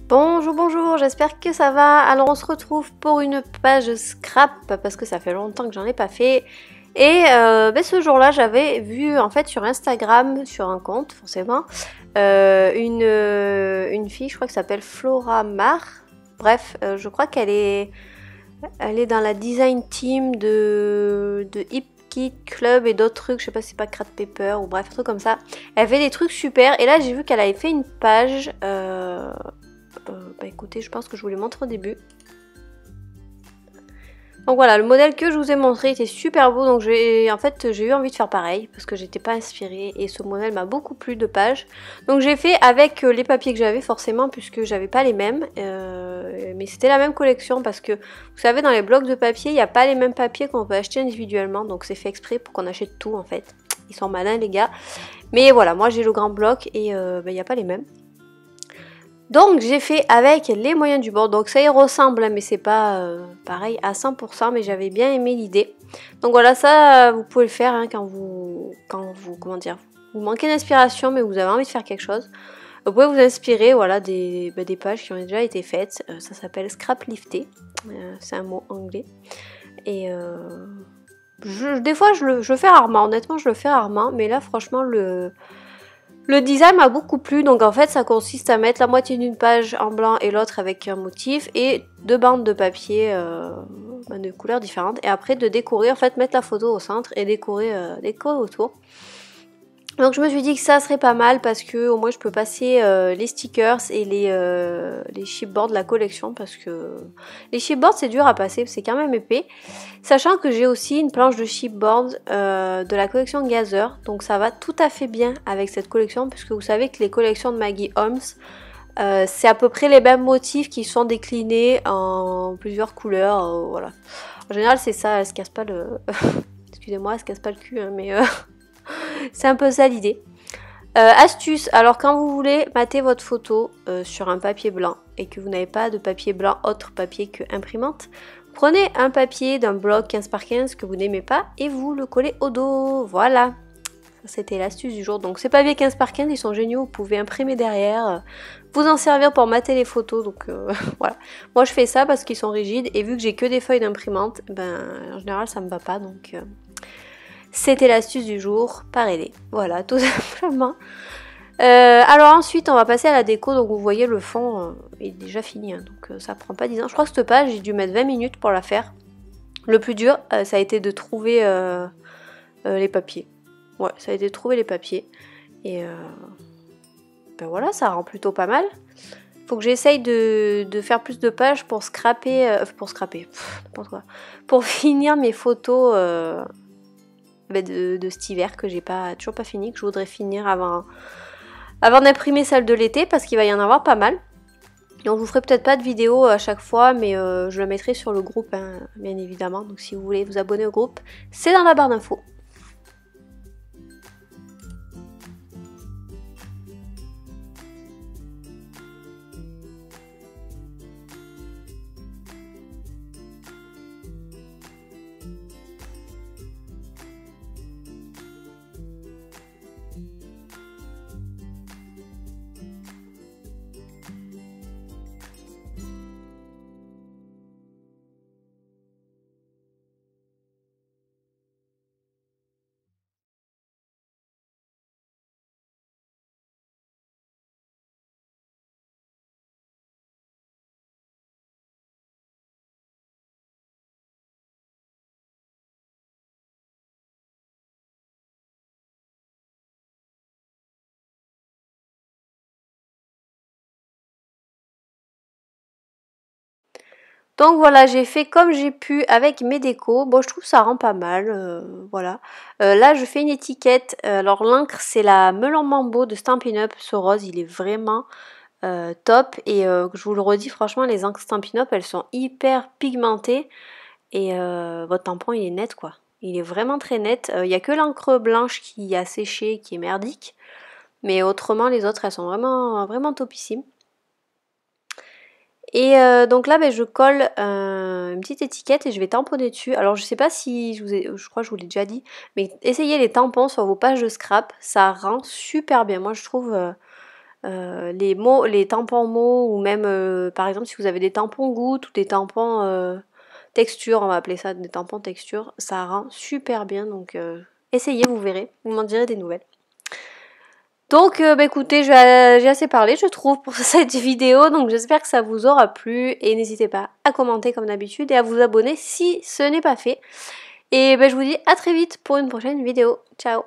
Bonjour, bonjour, j'espère que ça va. Alors on se retrouve pour une page scrap parce que ça fait longtemps que j'en ai pas fait. Et ce jour-là, j'avais vu en fait sur Instagram, sur un compte forcément, une fille, je crois que s'appelle Flora Mar. Bref, je crois qu'elle est dans la design team de Hip Kit Club et d'autres trucs, je sais pas si c'est pas Crat Paper ou bref, un truc comme ça. Elle fait des trucs super et là j'ai vu qu'elle avait fait une page. Écoutez, je pense que je vous les montre au début. Donc voilà, le modèle que je vous ai montré était super beau, donc j'ai eu envie de faire pareil parce que j'étais pas inspirée et ce modèle m'a beaucoup plu de page. Donc j'ai fait avec les papiers que j'avais forcément puisque j'avais pas les mêmes, mais c'était la même collection parce que vous savez dans les blocs de papier il n'y a pas les mêmes papiers qu'on peut acheter individuellement, donc c'est fait exprès pour qu'on achète tout en fait. Ils sont malins les gars. Mais voilà, moi j'ai le grand bloc et il n'y a pas les mêmes. Donc j'ai fait avec les moyens du bord, donc ça y ressemble mais c'est pas pareil à 100%, mais j'avais bien aimé l'idée. Donc voilà, ça vous pouvez le faire hein, quand vous comment dire, vous manquez d'inspiration mais vous avez envie de faire quelque chose. Vous pouvez vous inspirer voilà, des pages qui ont déjà été faites, ça s'appelle scrap lifter, c'est un mot anglais. Et des fois je le fais rarement, honnêtement je le fais rarement, mais là franchement le design m'a beaucoup plu, donc en fait ça consiste à mettre la moitié d'une page en blanc et l'autre avec un motif et deux bandes de papier de couleurs différentes et après de décorer, en fait mettre la photo au centre et décorer autour. Donc je me suis dit que ça serait pas mal parce que au moins je peux passer les stickers et les chipboards de la collection parce que les chipboards c'est dur à passer, c'est quand même épais. Sachant que j'ai aussi une planche de chipboard de la collection Gazer, donc ça va tout à fait bien avec cette collection puisque vous savez que les collections de Maggie Holmes c'est à peu près les mêmes motifs qui sont déclinés en plusieurs couleurs, voilà. En général c'est ça, elle se casse pas le... Excusez-moi, elle se casse pas le cul hein, mais... c'est un peu ça l'idée. Astuce, alors quand vous voulez mater votre photo sur un papier blanc et que vous n'avez pas de papier blanc autre papier que imprimante, prenez un papier d'un bloc 15 par 15 que vous n'aimez pas et vous le collez au dos. Voilà, c'était l'astuce du jour. Donc ces papiers 15 par 15 ils sont géniaux, vous pouvez imprimer derrière, vous en servir pour mater les photos. Donc voilà, moi je fais ça parce qu'ils sont rigides et vu que j'ai que des feuilles d'imprimante, en général ça me va pas donc... C'était l'astuce du jour par Ellie. Voilà, tout simplement. Alors ensuite, on va passer à la déco. Donc vous voyez, le fond est déjà fini. Hein, donc ça prend pas 10 ans. Je crois que cette page, j'ai dû mettre 20 minutes pour la faire. Le plus dur, ça a été de trouver les papiers. Ouais, ça a été de trouver les papiers. Et voilà, ça rend plutôt pas mal. Faut que j'essaye de faire plus de pages pour scraper... n'importe quoi. Pour finir mes photos... de cet hiver que j'ai toujours pas fini, que je voudrais finir avant d'imprimer celle de l'été parce qu'il va y en avoir pas mal. Donc je vous ferai peut-être pas de vidéo à chaque fois, mais je la mettrai sur le groupe hein, bien évidemment. Donc si vous voulez vous abonner au groupe, c'est dans la barre d'infos. Donc voilà, j'ai fait comme j'ai pu avec mes décos. Bon, je trouve que ça rend pas mal, voilà. Là, je fais une étiquette. Alors l'encre, c'est la Melon Mambo de Stampin' Up. Ce rose, il est vraiment top. Et je vous le redis, franchement, les encres Stampin' Up, elles sont hyper pigmentées. Et votre tampon, il est net, quoi. Il est vraiment très net. Il n'y a que l'encre blanche qui a séché, qui est merdique. Mais autrement, les autres, elles sont vraiment, vraiment topissimes. Et donc là, je colle une petite étiquette et je vais tamponner dessus. Alors je sais pas si je crois que je vous l'ai déjà dit, mais essayez les tampons sur vos pages de scrap, ça rend super bien. Moi je trouve les tampons mots, ou même par exemple si vous avez des tampons gouttes ou des tampons texture, on va appeler ça des tampons texture, ça rend super bien, donc essayez, vous verrez, vous m'en direz des nouvelles. Donc bah écoutez, j'ai assez parlé je trouve pour cette vidéo, donc j'espère que ça vous aura plu, et n'hésitez pas à commenter comme d'habitude et à vous abonner si ce n'est pas fait. Et bah, je vous dis à très vite pour une prochaine vidéo. Ciao!